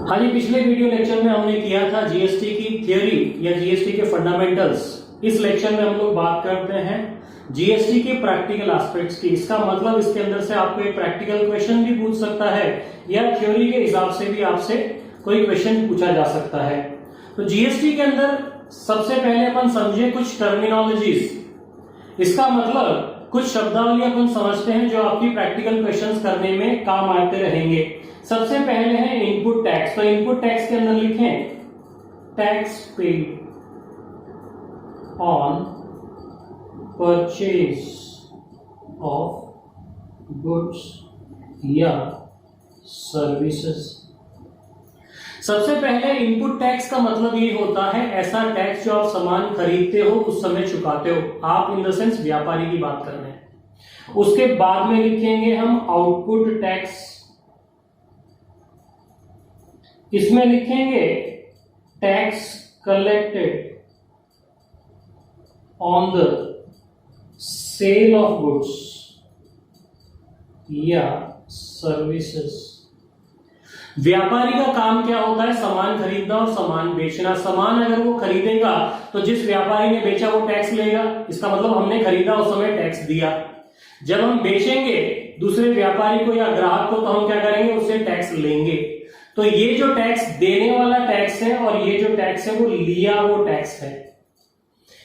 हाँ जी, पिछले video lecture में हमने किया था जीएसटी की थ्योरी या जीएसटी के फंडामेंटल्स। इस लेक्चर में हम लोग बात करते हैं जीएसटी के प्रैक्टिकल एस्पेक्ट्स की। इसका मतलब इसके अंदर से आपको एक प्रैक्टिकल क्वेश्चन भी पूछ सकता है या थ्योरी के हिसाब से भी आपसे कोई क्वेश्चन पूछा जा सकता है। तो जीएसटी के अंदर सबसे पहले अपन समझे कुछ टर्मिनोलॉजीज। इसका मतलब कुछ शब्दावली अपन समझते हैं जो आपकी प्रैक्टिकल क्वेश्चंस करने में काम आते रहेंगे। सबसे पहले है इनपुट टैक्स। तो इनपुट टैक्स के अंदर लिखें tax paid on purchase of goods या सर्विसेज। सबसे पहले इनपुट टैक्स का मतलब ये होता है ऐसा टैक्स जो आप सामान खरीदते हो उस समय चुकाते हो। आप इन द सेंस व्यापारी की बात कर रहे हैं। उसके बाद में लिखेंगे हम आउटपुट टैक्स। इसमें लिखेंगे tax collected on the sale of goods या सर्विसेज। व्यापारी का काम क्या होता है? सामान खरीदना और सामान बेचना। सामान अगर वो खरीदेगा तो जिस व्यापारी ने बेचा वो टैक्स लेगा। इसका मतलब हमने खरीदा उस समय टैक्स दिया। जब हम बेचेंगे दूसरे व्यापारी को या ग्राहक को तो हम क्या करेंगे? उससे टैक्स लेंगे। तो ये जो टैक्स देने वाला टैक्स है और ये जो टैक्स है वो लिया वो टैक्स है।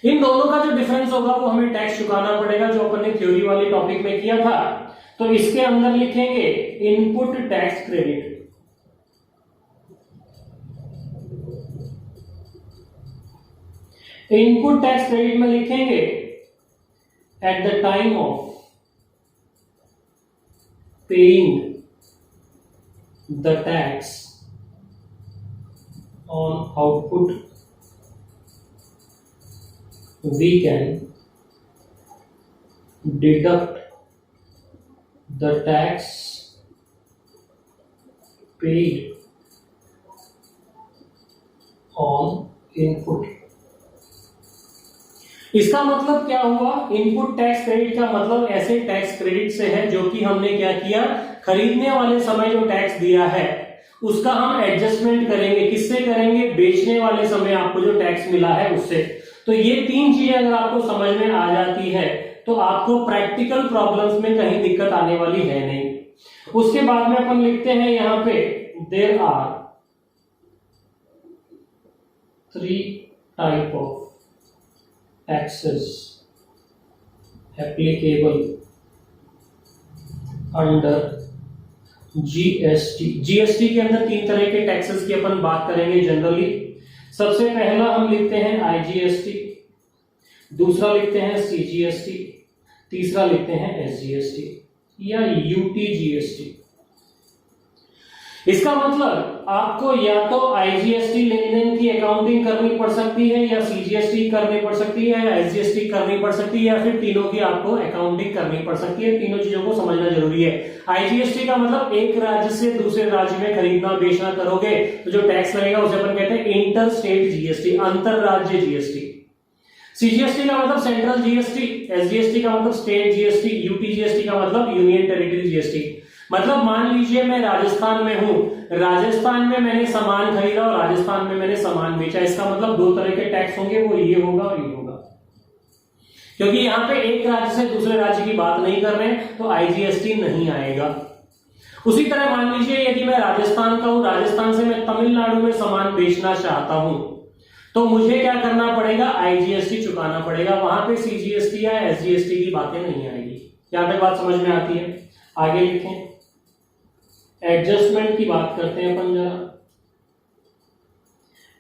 इन दोनों का जो डिफरेंस होगा वो हमें टैक्स चुकाना पड़ेगा, जो अपन ने थ्योरी वाली टॉपिक में किया था। तो इसके अंदर लिखेंगे input tax credit. Input tax credit में लिखेंगे at the time of paying the tax on output we can deduct the tax paid on input। इसका मतलब क्या हुआ? इनपुट टैक्स क्रेडिट का मतलब ऐसे टैक्स क्रेडिट से है जो कि हमने क्या किया, खरीदने वाले समय जो टैक्स दिया है उसका हम एडजस्टमेंट करेंगे। किससे करेंगे? बेचने वाले समय आपको जो टैक्स मिला है उससे। तो ये तीन चीजें अगर आपको समझ में आ जाती है तो आपको प्रैक्टिकल प्रॉब्लम्स में कहीं दिक्कत आने वाली है नहीं। उसके बाद में अपन लिखते हैं यहां पे there are 3 type of taxes applicable under GST. GST के अंदर 3 तरह के टैक्सेस की अपन बात करेंगे जनरली। सबसे पहला हम लिखते हैं आईजीएसटी, दूसरा लिखते हैं सीजीएसटी, तीसरा लिखते हैं एसजीएसटी या यूटीजीएसटी। इसका मतलब आपको या तो आईजीएसटी लेन देन की अकाउंटिंग करनी पड़ सकती है या सीजीएसटी करनी पड़ सकती है या एसजीएसटी करनी पड़ सकती है या फिर तीनों की आपको अकाउंटिंग करनी पड़ सकती है। तीनों चीजों को समझना जरूरी है। आईजीएसटी का मतलब एक राज्य से दूसरे राज्य में खरीदना बेचना करोगे तो जो टैक्स लगेगा उसे अपन कहते हैं इंटर स्टेट जीएसटी, अंतर राज्य जीएसटी। सीजीएसटी का मतलब सेंट्रल जीएसटी, एसजीएसटी का मतलब स्टेट जीएसटी, यूटीजीएसटी का मतलब यूनियन टेरिटरी जीएसटी। मतलब मान लीजिए मैं राजस्थान में हूं, राजस्थान में मैंने सामान खरीदा और राजस्थान में मैंने सामान बेचा। इसका मतलब 2 तरह के टैक्स होंगे, वो ये होगा और ये होगा। क्योंकि यहां पे एक राज्य से दूसरे राज्य की बात नहीं कर रहे हैं तो आईजीएसटी नहीं आएगा। उसी तरह मान लीजिए यदि मैं राजस्थान का हूं, राजस्थान से मैं तमिलनाडु में सामान बेचना चाहता हूं तो मुझे क्या करना पड़ेगा? आईजीएसटी चुकाना पड़ेगा। वहां पे सीजीएसटी या एसजीएसटी की बातें नहीं आएगी। यहां तक बात समझ में आती है? आगे लिखें एडजस्टमेंट की बात करते हैं अपन जरा।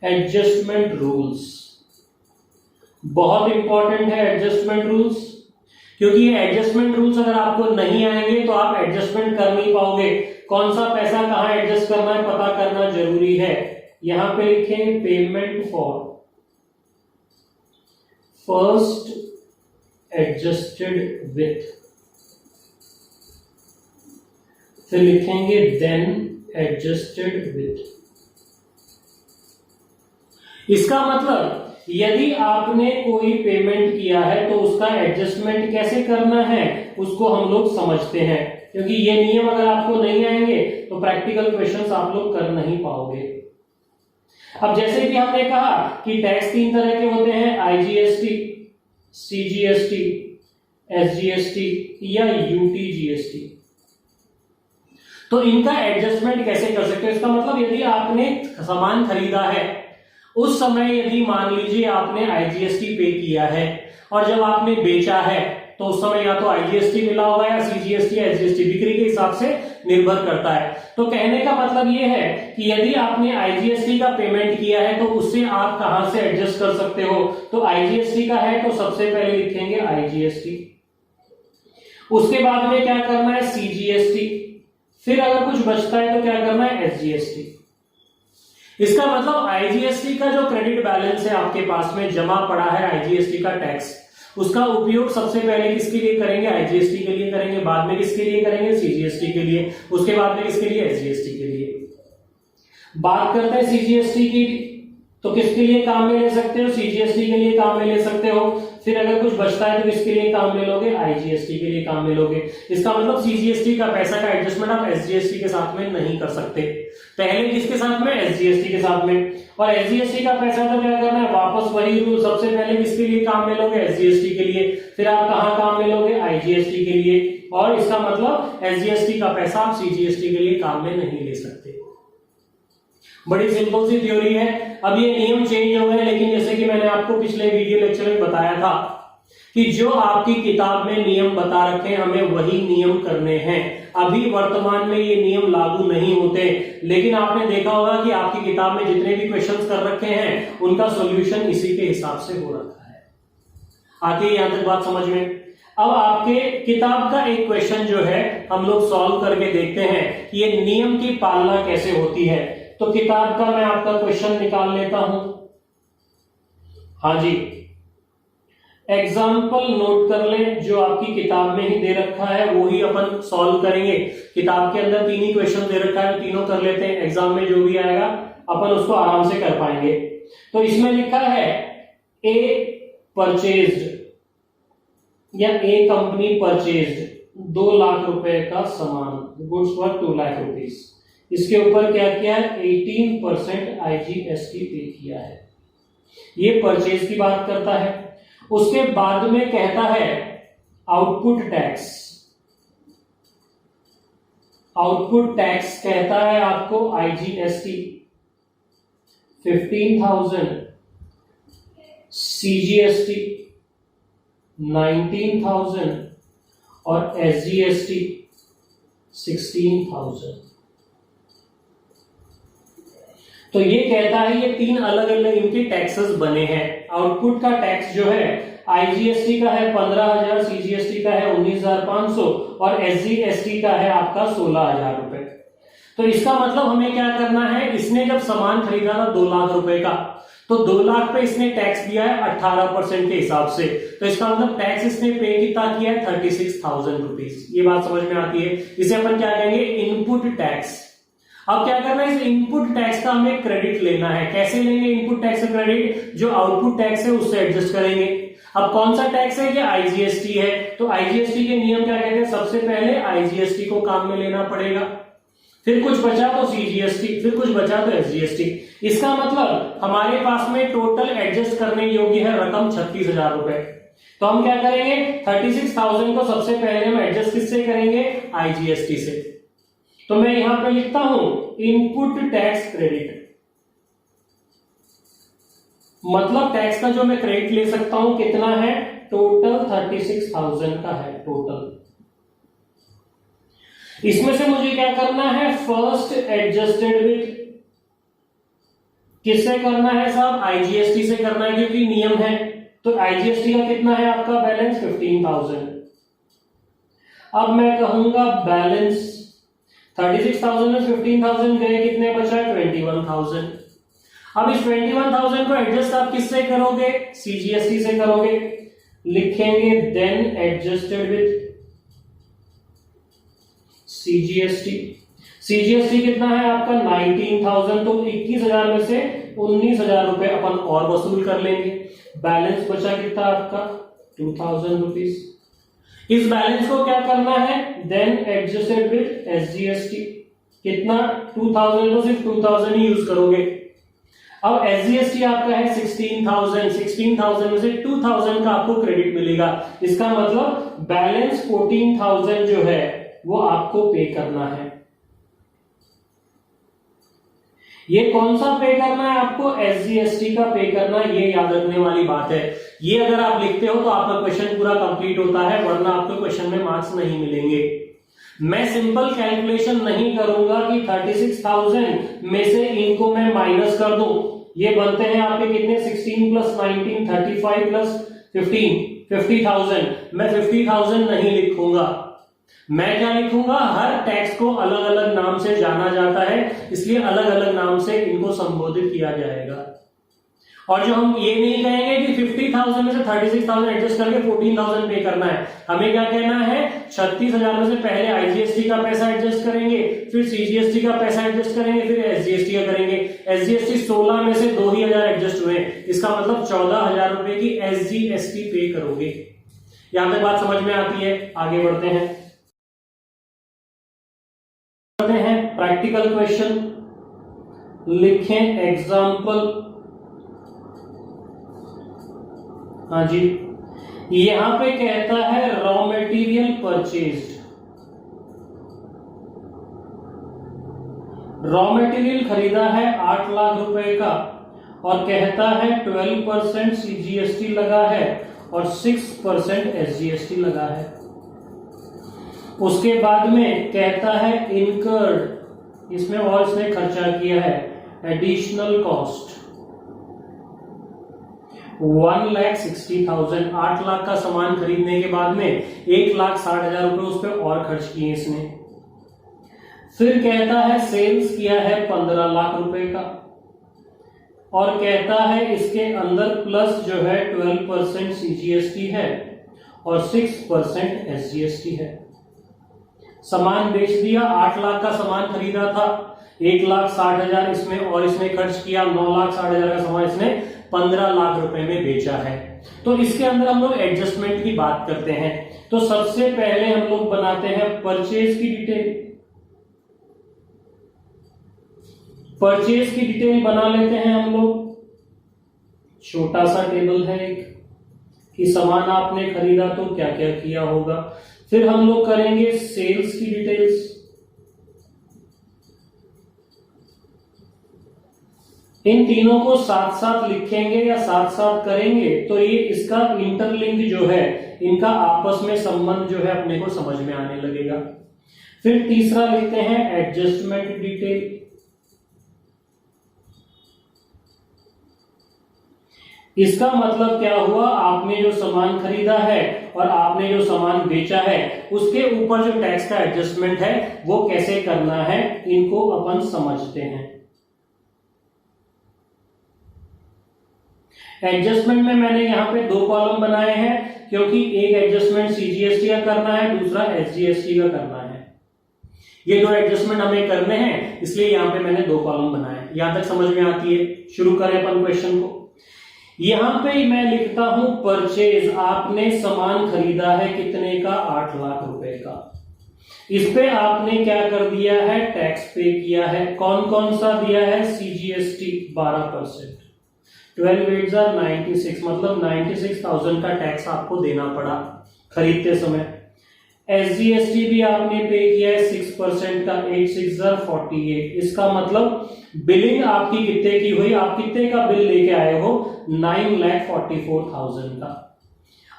एडजस्टमेंट रूल्स बहुत इंपॉर्टेंट है। एडजस्टमेंट रूल्स, क्योंकि ये एडजस्टमेंट रूल्स अगर आपको नहीं आएंगे तो आप एडजस्टमेंट कर नहीं पाओगे। कौन सा पैसा कहां एडजस्ट करना है पता करना जरूरी है। यहां पे लिखें payment for first adjusted with, फिर लिखेंगे देन एडजस्टेड विथ। इसका मतलब यदि आपने कोई पेमेंट किया है तो उसका एडजस्टमेंट कैसे करना है उसको हम लोग समझते हैं। क्योंकि ये नियम अगर आपको नहीं आएंगे तो प्रैक्टिकल क्वेश्चंस आप लोग कर नहीं पाओगे। अब जैसे कि हमने कहा कि टैक्स 3 तरह के होते हैं, आईजीएसटी, सीजीएसटी, एसजीएसटी या यूटीजीएसटी। तो इनका एडजस्टमेंट कैसे कर सकते हो? इसका मतलब यदि आपने सामान खरीदा है उस समय यदि मान लीजिए आपने आईजीएसटी पे किया है और जब आपने बेचा है तो उस समय या तो आईजीएसटी मिला होगा या सीजीएसटी या एसजीएसटी, बिक्री के हिसाब से निर्भर करता है। तो कहने का मतलब ये है कि यदि आपने आईजीएसटी का पेमेंट किया है तो उससे आप कहां से एडजस्ट कर सकते हो? तो आईजीएसटी का है तो सबसे पहले लिखेंगे आईजीएसटी, उसके बाद में क्या करना है सीजीएसटी, फिर अगर कुछ बचता है तो क्या करना है एसजीएसटी। इसका मतलब आईजीएसटी का जो क्रेडिट बैलेंस है आपके पास में जमा पड़ा है आईजीएसटी का टैक्स, उसका उपयोग सबसे पहले किसके लिए करेंगे? आईजीएसटी के लिए करेंगे, बाद में किसके लिए करेंगे? सीजीएसटी के लिए, उसके बाद में किसके लिए? एसजीएसटी के लिए। बात करते हैं सीजीएसटी की, तो किसके लिए काम में ले सकते हो? सीजीएसटी के लिए काम में ले सकते हो। फिर अगर कुछ बचता है तो किसके लिए काम में लोगे? आईजीएसटी के लिए काम में लोगे। इसका मतलब सीजीएसटी का पैसा का एडजस्टमेंट आप एसजीएसटी के साथ में नहीं कर सकते, पहले किसके साथ में? एसजीएसटी के साथ में। और एसजीएसटी का पैसा तो क्या करना है? वापस वही रूल, सबसे पहले किसके लिए काम में लोगे? एसजीएसटी के लिए, फिर आप कहां काम में लोगे? आईजीएसटी के लिए। और इसका मतलब एसजीएसटी का पैसा आप सीजीएसटी के लिए काम में नहीं ले सकते। बड़ी सिंपल सी थ्योरी है। अब ये नियम चेंज हो गए, लेकिन जैसे कि मैंने आपको पिछले वीडियो लेक्चर में बताया था कि जो आपकी किताब में नियम बता रखे हमें वही नियम करने हैं। अभी वर्तमान में ये नियम लागू नहीं होते, लेकिन आपने देखा होगा कि आपकी किताब में जितने भी क्वेश्चंस कर रखे हैं उनका सॉल्यूशन इसी के हिसाब से हो रखा है। आती है यहां तक बात समझ में? अब आपके किताब का एक क्वेश्चन जो है हम लोग सॉल्व करके देखते हैं कि ये नियम की पालना कैसे होती है। तो किताब का मैं आपका क्वेश्चन निकाल लेता हूं। हाँ जी, एग्जाम्पल नोट कर लें, जो आपकी किताब में ही दे रखा है वो ही अपन सॉल्व करेंगे। किताब के अंदर 3 ही क्वेश्चन दे रखा है, तीनों कर लेते हैं, एग्जाम में जो भी आएगा अपन उसको आराम से कर पाएंगे। तो इसमें लिखा है ए परचेज्ड या ए कंपनी परचेज्ड 2 लाख रुपए का सामान, गुड्स फॉर 2 लाख रुपीज। इसके ऊपर क्या किया है? 18% आईजीएसटी पे किया है। ये परचेज की बात करता है। उसके बाद में कहता है आउटपुट टैक्स। आउटपुट टैक्स कहता है आपको आईजीएसटी 15,000, सीजीएसटी 19,000 और एसजीएसटी 16,000। तो ये कहता है ये 3 अलग अलग इनके टैक्सेस बने हैं। आउटपुट का टैक्स जो है आईजीएसटी का है 15,000, सीजीएसटी का है 19,500 और एसजीएसटी का है आपका 16,000 रुपए। तो इसका मतलब हमें क्या करना है? इसने जब सामान खरीदा था 2 लाख रुपए का, तो 2 लाख पे इसने टैक्स दिया है 18% के हिसाब से। तो इसका मतलब टैक्स इसने पे कितना किया है? 36,000 रुपीज। ये बात समझ में आती है? इसे अपन क्या कहेंगे? Input tax. अब क्या करना है? इस इनपुट टैक्स का हमें क्रेडिट लेना है। कैसे लेंगे इनपुट टैक्स का क्रेडिट? जो आउटपुट टैक्स है उससे एडजस्ट करेंगे। अब कौन सा टैक्स है? ये आईजीएसटी है। तो आईजीएसटी के नियम क्या कहते हैं? सबसे पहले आईजीएसटी को काम में लेना पड़ेगा, फिर कुछ बचा तो सीजीएसटी, फिर कुछ बचा तो एसजीएसटी। इसका मतलब हमारे पास में टोटल एडजस्ट करने योग्य है रकम 36,000 रुपए। तो हम क्या करेंगे? 36,000 को सबसे पहले हम एडजस्ट किससे करेंगे? आईजीएसटी से। तो मैं यहां पे लिखता हूं इनपुट टैक्स क्रेडिट, मतलब टैक्स का जो मैं क्रेडिट ले सकता हूं कितना है? टोटल 36,000 का है टोटल। इसमें से मुझे क्या करना है? फर्स्ट एडजस्टेड विथ, किससे करना है साहब? आईजीएसटी से करना है, क्योंकि नियम है। तो आईजीएसटी का कितना है आपका बैलेंस? 15,000। अब मैं कहूंगा बैलेंस 36,000 में 15,000 गए, कितने बचा? 21,000। अब इस 21,000 को एडजस्ट आप किससे करोगे? सीजीएसटी से करोगे। लिखेंगे then adjusted with CGST. CGST कितना है आपका? 19,000। तो 21,000 में से 19,000 रुपए अपन और वसूल कर लेंगे। बैलेंस बचा कितना आपका? 2,000 रुपीज। इस बैलेंस को क्या करना है, देन एडजस्टेड विद एसजीएसटी। कितना, 2000, तो सिर्फ 2000 ही यूज करोगे। अब एसजीएसटी आपका है 16,000, 16,000 में से 2000 का आपको क्रेडिट मिलेगा। इसका मतलब बैलेंस 14,000 जो है वो आपको पे करना है। ये कौन सा पे करना है आपको, एसजीएसटी का पे करना है, ये याद रखने वाली बात है। ये अगर आप लिखते हो तो आपका क्वेश्चन पूरा कंप्लीट होता है, वरना आपको क्वेश्चन में मार्क्स नहीं मिलेंगे। मैं सिंपल कैलकुलेशन नहीं करूंगा कि 36,000 में से इनको मैं माइनस कर दूं। ये बनते हैं आपके कितने, 16 प्लस 19, 35 प्लस 15, 50,000। मैं 50,000 नहीं लिखूंगा, मैं क्या लिखूंगा, हर टैक्स को अलग अलग नाम से जाना जाता है, इसलिए अलग अलग नाम से इनको संबोधित किया जाएगा। और जो हम ये नहीं कहेंगे कि 50,000 में से 36,000 एडजस्ट करके 14,000 पे करना है, हमें क्या कहना है, 36,000 में से पहले आईजीएसटी का पैसा एडजस्ट करेंगे, फिर सीजीएसटी का पैसा एडजस्ट करेंगे, फिर एसजीएसटी का करेंगे। एसजीएसटी 16 में से 2 ही हजार एडजस्ट हुए, इसका मतलब 14,000 रुपए की एसजीएसटी पे करोगे। यहां तक बात समझ में आती है, आगे बढ़ते हैं। प्रैक्टिकल क्वेश्चन लिखें, एग्जाम्पल। हाँ जी, यहां पे कहता है raw material purchased. Raw material खरीदा है 8 लाख रुपए का और कहता है 12% सीजीएसटी लगा है और 6% एसजीएसटी लगा है। उसके बाद में कहता है इनकर्ड, इसमें और इसने खर्चा किया है एडिशनल कॉस्ट 1,60,000। 8 लाख का सामान खरीदने के बाद में 1,60,000 रुपए उस पर और खर्च किए इसने। फिर कहता है सेल्स किया है 15 लाख रुपए का और कहता है इसके अंदर प्लस जो है 12% सीजीएसटी है और 6% एसजीएसटी है। सामान बेच दिया, 8 लाख का सामान खरीदा था, 1,60,000 इसमें और इसने खर्च किया, 9,60,000 का सामान इसने 15 लाख रुपए में बेचा है। तो इसके अंदर हम लोग एडजस्टमेंट की बात करते हैं। तो सबसे पहले हम लोग बनाते हैं परचेज की डिटेल। परचेज की डिटेल बना लेते हैं हम लोग। छोटा सा टेबल है एक कि सामान आपने खरीदा तो क्या क्या किया होगा। फिर हम लोग करेंगे सेल्स की डिटेल्स। इन तीनों को साथ साथ लिखेंगे या साथ साथ करेंगे तो ये इसका इंटरलिंक जो है, इनका आपस में संबंध जो है अपने को समझ में आने लगेगा। फिर तीसरा लिखते हैं एडजस्टमेंट डिटेल। इसका मतलब क्या हुआ, आपने जो सामान खरीदा है और आपने जो सामान बेचा है उसके ऊपर जो टैक्स का एडजस्टमेंट है वो कैसे करना है, इनको अपन समझते हैं। एडजस्टमेंट में मैंने यहां पे 2 कॉलम बनाए हैं क्योंकि एक एडजस्टमेंट सीजीएसटी का करना है, दूसरा एसजीएसटी का करना है। ये 2 एडजस्टमेंट हमें करने हैं, इसलिए यहां पे मैंने 2 कॉलम बनाए। यहां तक समझ में आती है। शुरू करें अपन क्वेश्चन को। यहां पे मैं लिखता हूं परचेज, आपने सामान खरीदा है कितने का, 8 लाख रुपए का। इस पे आपने क्या कर दिया है, टैक्स पे किया है। कौन कौन सा दिया है, सीजीएसटी 12%, 12 8 96, मतलब 96,000 का टैक्स आपको देना पड़ा खरीदते समय। एसजीएसटी भी आपने पे किया है 6% का, 8 6 48। इसका मतलब बिलिंग आपकी कितने की हुई, आप कितने का बिल लेके आए हो, 9,44,000 का।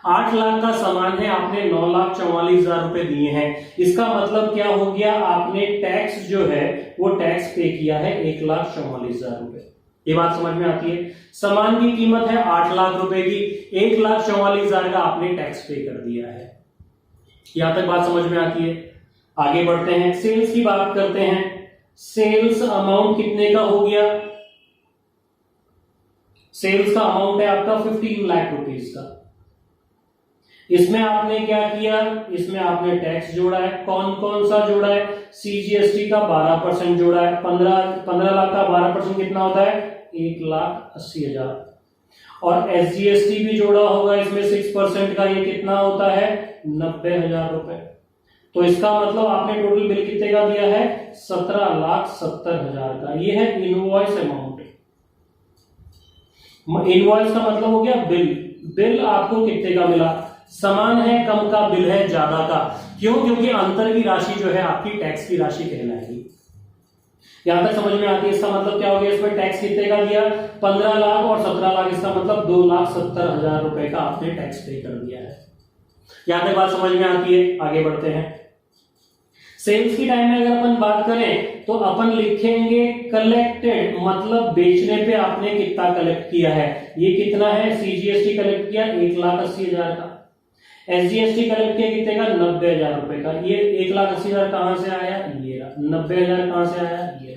8 लाख का सामान है, आपने 9,44,000 रुपए दिए हैं। इसका मतलब क्या हो गया, आपने टैक्स जो है वो टैक्स पे किया है 1,44,000 रुपए। ये बात समझ में आती है। सामान की कीमत है 8 लाख रुपए की, 1,44,000 का आपने टैक्स पे कर दिया है। यहां तक बात समझ में आती है। आगे बढ़ते हैं, सेल्स की बात करते हैं। सेल्स अमाउंट कितने का हो गया, सेल्स का अमाउंट है आपका 15 लाख रुपीस का। इसमें आपने क्या किया, इसमें आपने टैक्स जोड़ा है। कौन कौन सा जोड़ा है, सीजीएसटी का 12% जोड़ा है। 15 लाख का 12% कितना होता है, 1,80,000। और एसजीएसटी भी जोड़ा होगा इसमें 6% का, ये कितना होता है 90,000 रुपए। तो इसका मतलब आपने टोटल बिल कितने का दिया है 17,70,000 का। ये है इनवॉइस अमाउंट। इनवॉइस का मतलब हो गया बिल। बिल आपको कितने का मिला, समान है कम का, बिल है ज्यादा का। क्यों? क्योंकि अंतर की राशि जो है आपकी टैक्स की राशि कहलाएगी। यहां तक समझ में आती है? इसका मतलब क्या हो गया, इसमें टैक्स कितने का दिया 15 लाख और 17 लाख, इसका मतलब 2,70,000 रुपए का आपने टैक्स पे कर दिया है। यहां तक बात समझ में आती है? आगे बढ़ते हैं। सेल्स की टाइम में अगर अपन बात करें तो अपन लिखेंगे कलेक्टेड, मतलब बेचने पे आपने कितना कलेक्ट किया है। ये कितना है, सीजीएसटी कलेक्ट किया 1,80,000 का, एसजीएसटी कलेक्ट किया कितने का 90,000 रुपए का। ये 1,80,000 कहां से आया, ये रहा। 90,000 कहां से आया, ये रहा।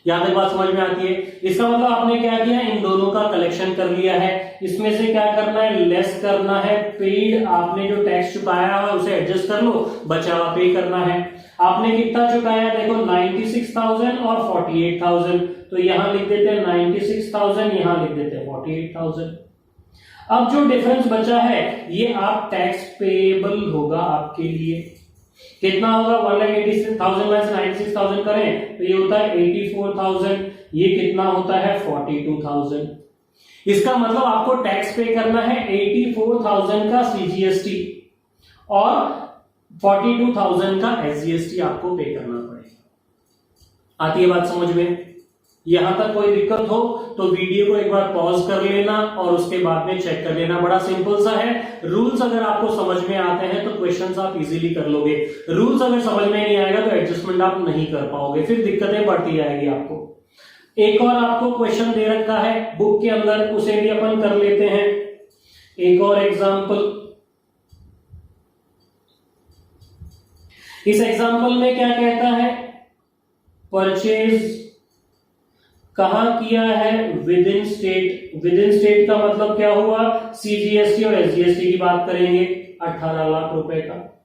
यहां तक बात समझ में आती है? इसका मतलब आपने क्या किया, इन दोनों का कलेक्शन कर लिया है। इसमें से क्या करना है, लेस करना है। पेड आपने जो टैक्स चुकाया है उसे एडजस्ट कर लो, बचा हुआ पे करना है। आपने कितना चुकाया, देखो 96,000 और 48,000, तो यहां लिख देते हैं 96,000, यहां लिख देते हैं 48,000। अब जो डिफरेंस बचा है ये आप टैक्स पेएबल होगा आपके लिए। कितना होगा, 1,86,000 में से 96,000 करें तो ये होता है 84,000। ये कितना होता है 42,000। इसका मतलब आपको टैक्स पे करना है 84,000 का सीजीएसटी और 42,000 का एसजीएसटी आपको पे करना पड़ेगा। आती है बात समझ में? यहां तक कोई दिक्कत हो तो वीडियो को एक बार पॉज कर लेना और उसके बाद में चेक कर लेना। बड़ा सिंपल सा है। रूल्स अगर आपको समझ में आते हैं तो क्वेश्चंस आप इजीली कर लोगे। रूल्स अगर समझ में नहीं आएगा तो एडजस्टमेंट आप नहीं कर पाओगे, फिर दिक्कतें बढ़ती जाएगी आपको। एक और आपको क्वेश्चन दे रखा है बुक के अंदर, उसे भी अपन कर लेते हैं। एक और एग्जाम्पल। इस एग्जाम्पल में क्या कहता है, परचेज कहां किया है, with in state. With in state का मतलब क्या हुआ, सीजीएसटी और एसजीएसटी की बात करेंगे, 18 लाख रुपए का।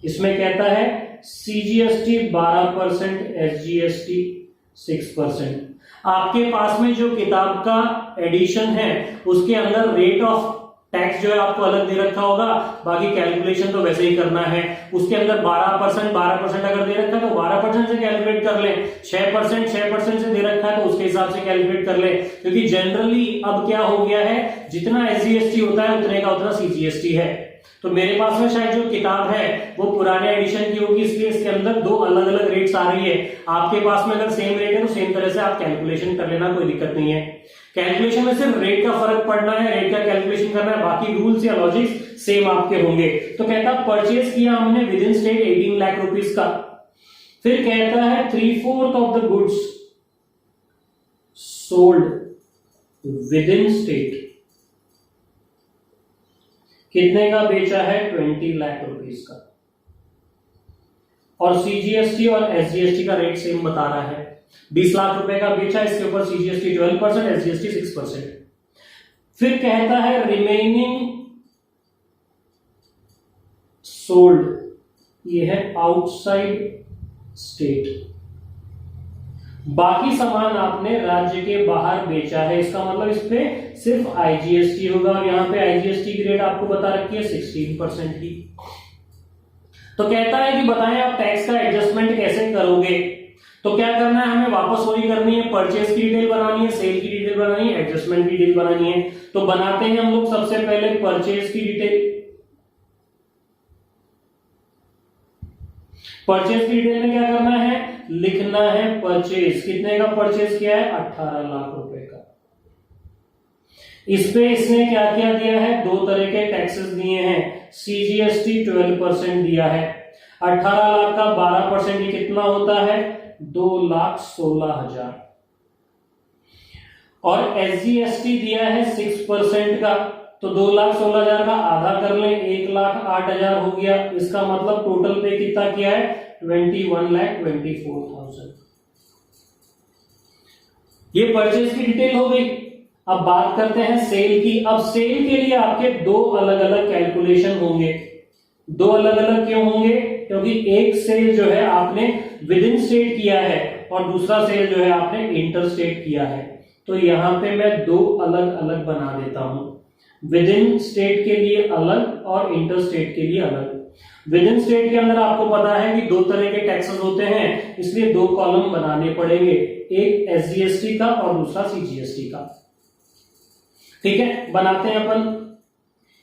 इसमें कहता है सीजीएसटी 12%, एसजीएसटी 6%। आपके पास में जो किताब का एडिशन है उसके अंदर रेट ऑफ टैक्स जो है आपको अलग दे रखा होगा, बाकी कैलकुलेशन तो वैसे ही करना है। उसके अंदर 12% अगर दे रखा है तो 12% से कैलकुलेट कर ले, 6% से दे रखा है तो उसके हिसाब से कैलकुलेट कर ले। क्योंकि जनरली अब क्या हो गया है, जितना एसजीएसटी होता है उतने का उतना सीजीएसटी है। तो मेरे पास में शायद जो किताब है वो पुराने एडिशन की होगी, इसलिए इसके अंदर दो अलग अलग रेट्स आ रही है। आपके पास में अगर सेम रेट है तो सेम तरह से आप कैलकुलेशन कर लेना, कोई दिक्कत नहीं है। कैलकुलेशन में सिर्फ रेट का फर्क पड़ना है, रेट का कैलकुलेशन करना है, बाकी रूल्स या लॉजिक्स सेम आपके होंगे। तो कहता परचेज किया हमने with in state 18 lakh rupees का। फिर कहता है 3/4 of the goods sold with in state, कितने का बेचा है 20 लाख रुपीस का। और सीजीएसटी और एसजीएसटी का रेट सेम बता रहा है, 20 लाख रुपए का बेचा, इसके ऊपर सीजीएसटी 12%, एसजीएसटी 6%। फिर कहता है रिमेनिंग सोल्ड, ये है आउटसाइड स्टेट, बाकी सामान आपने राज्य के बाहर बेचा है। इसका मतलब इस पे सिर्फ आईजीएसटी होगा और यहां पे आईजीएसटी की रेट आपको बता रखी है 16% की। तो कहता है कि बताएं आप टैक्स का एडजस्टमेंट कैसे करोगे। तो क्या करना है, हमें वापस वही करनी है, परचेज की डिटेल बनानी है, सेल की डिटेल बनानी है, एडजस्टमेंट की डिटेल बनानी है। तो बनाते हैं हम लोग सबसे पहले परचेज की डिटेल। परचेज की डिटेल में क्या करना है, लिखना है परचेज, कितने का परचेज किया है 18 लाख रुपए का। इस पे इसने क्या क्या दिया है, दो तरह के टैक्सेस दिए हैं। सीजीएसटी 12% दिया है, 18 लाख का 12% ही कितना होता है 2,16,000। और एसजीएसटी दिया है 6% का, तो 2,16,000 का आधा कर ले, 1,08,000 हो गया। इसका मतलब टोटल पे कितना किया है 21,24,000। ये परचेज की डिटेल हो गई। अब बात करते हैं सेल की। अब सेल के लिए आपके दो अलग अलग कैलकुलेशन होंगे। दो अलग अलग क्यों होंगे, क्योंकि एक सेल जो है आपने विद इन स्टेट किया है और दूसरा सेल जो है आपने इंटर स्टेट किया है। तो यहां पे मैं दो अलग अलग बना देता हूं, विद इन स्टेट के लिए अलग और इंटर स्टेट के लिए अलग। विद इन स्टेट के अंदर आपको पता है कि दो तरह के टैक्सेस होते हैं, इसलिए दो कॉलम बनाने पड़ेंगे, एक एसजीएसटी का और दूसरा सीजीएसटी का। ठीक है, बनाते हैं अपन।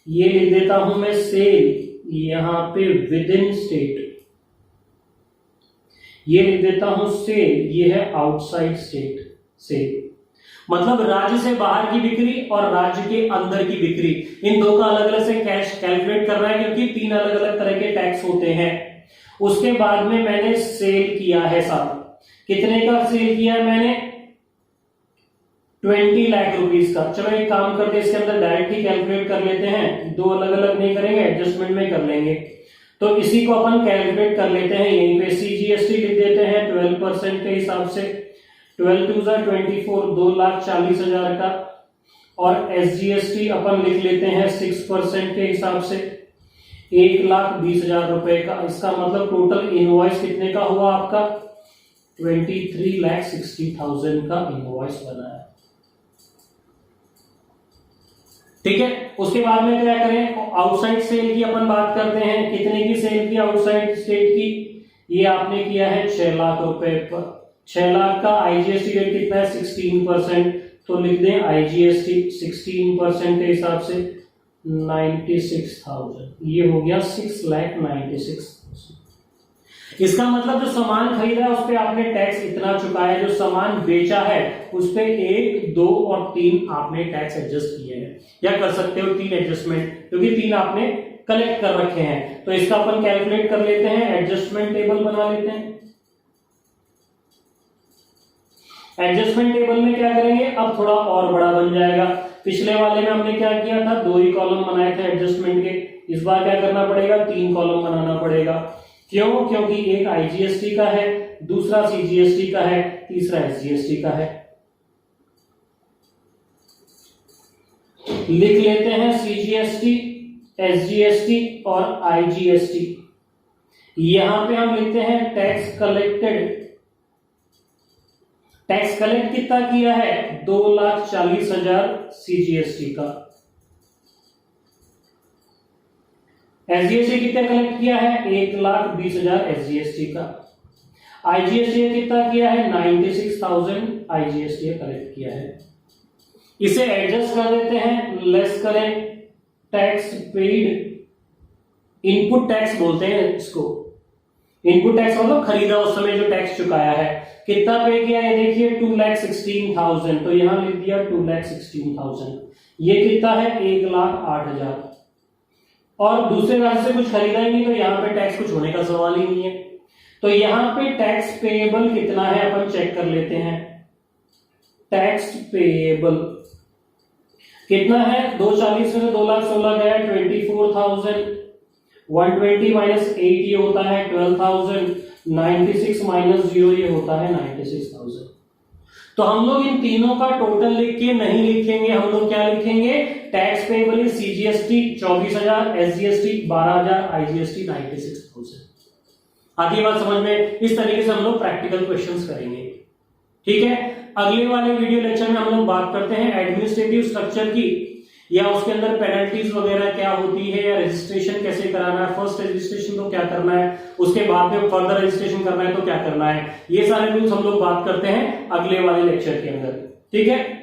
ये लिख देता हूं मैं सेल, यहां पे विद इन स्टेट, ये लिख देता हूं सेल, ये है आउटसाइड स्टेट सेल, मतलब राज्य से बाहर की बिक्री और राज्य के अंदर की बिक्री, इन दो का अलग अलग से कैश कैलकुलेट करना है, क्योंकि तीन अलग अलग तरह के टैक्स होते हैं। उसके बाद में मैंने सेल किया है साहब, कितने का सेल किया है मैंने, 20 लाख रुपीस का। चलो एक काम करते हैं, इसके अंदर डायरेक्ट ही कैलकुलेट कर लेते हैं, दो अलग अलग नहीं करेंगे, एडजस्टमेंट में कर लेंगे। तो इसी को अपन कैलकुलेट कर लेते हैं, यहीं पे सीजीएसटी लिख देते हैं 12% के हिसाब से, 12 2 24, 2,40,000 का, और एसजीएसटी अपन लिख लेते हैं 6% के हिसाब से 1,20,000 रुपए का। इसका मतलब टोटल इनवॉइस कितने का हुआ आपका, 23,60,000 का इनवॉइस बना है। ठीक है, उसके बाद में क्या करें, आउटसाइड सेल की अपन बात करते हैं। कितने की सेल की आउटसाइड स्टेट की, ये आपने किया है 6 लाख रुपए पर। 6 लाख का आईजीएसटी रेट कितना है, 16%, तो लिख दें आईजीएसटी 16% के हिसाब से 96,000, ये हो गया 6,96,000। इसका मतलब जो सामान खरीदा है उस पे आपने टैक्स इतना चुकाया है, जो सामान बेचा है उस पे 1, 2 और 3 आपने टैक्स एडजस्ट किए हैं, या कर सकते हो 3 एडजस्टमेंट, क्योंकि 3 आपने कलेक्ट कर रखे हैं। तो इसका अपन कैलकुलेट कर लेते हैं, एडजस्टमेंट टेबल बना लेते हैं। एडजस्टमेंट टेबल में क्या करेंगे, अब थोड़ा और बड़ा बन जाएगा। पिछले वाले में हमने क्या किया था, 2 ही कॉलम बनाए थे एडजस्टमेंट के, इस बार क्या करना पड़ेगा, 3 कॉलम बनाना पड़ेगा। क्यों, क्योंकि एक आईजीएसटी का है, दूसरा सीजीएसटी का है, तीसरा एसजीएसटी का है। लिख लेते हैं सीजीएसटी, एसजीएसटी और आईजीएसटी। यहां पे हम लिखते हैं टैक्स कलेक्टेड। टैक्स कलेक्ट कितना किया है, 2,40,000 सीजीएसटी का। एसजीएसटी कितना कलेक्ट किया है, 1,20,000 एसजीएसटी का। आईजीएसटी कितना किया है, 96,000 आईजीएसटी कलेक्ट किया है। इसे एडजस्ट कर देते हैं, लेस करें टैक्स पेड, इनपुट टैक्स बोलते हैं इसको। इनपुट टैक्स मतलब खरीदा उस समय जो टैक्स चुकाया है, कितना पे किया है, देखिए 2,16,000, तो यहां लिख दिया 2,16,000। ये कितना है, 1,08,000, और दूसरे राज्य से कुछ खरीदा ही नहीं, तो यहाँ पे टैक्स कुछ होने का सवाल ही नहीं है। तो यहाँ पे टैक्स पेएबल कितना है अपन चेक कर लेते हैं। टैक्स पेएबल कितना है, 240 में से 2,16,000 गया, 24,000, 120 माइनस 8 ये होता है 12,000, 96 माइनस 0 ये होता है 96,000। तो हम लोग इन तीनों का टोटल लिख के नहीं लिखेंगे, हम लोग क्या लिखेंगे, tax payable CGST 24,000, SGST 12,000, IGST 96,000। आगे बात समझ में, इस तरीके से हम लोग प्रैक्टिकल क्वेश्चंस करेंगे। ठीक है, अगले वाले वीडियो लेक्चर में हम लोग बात करते हैं एडमिनिस्ट्रेटिव स्ट्रक्चर की, या उसके अंदर पेनल्टीज वगैरह क्या होती है, या रजिस्ट्रेशन कैसे कराना है, फर्स्ट रजिस्ट्रेशन तो क्या करना है, उसके बाद में फर्दर रजिस्ट्रेशन करना है तो क्या करना है, ये सारे रूल्स हम लोग बात करते हैं अगले वाले लेक्चर के अंदर। ठीक है।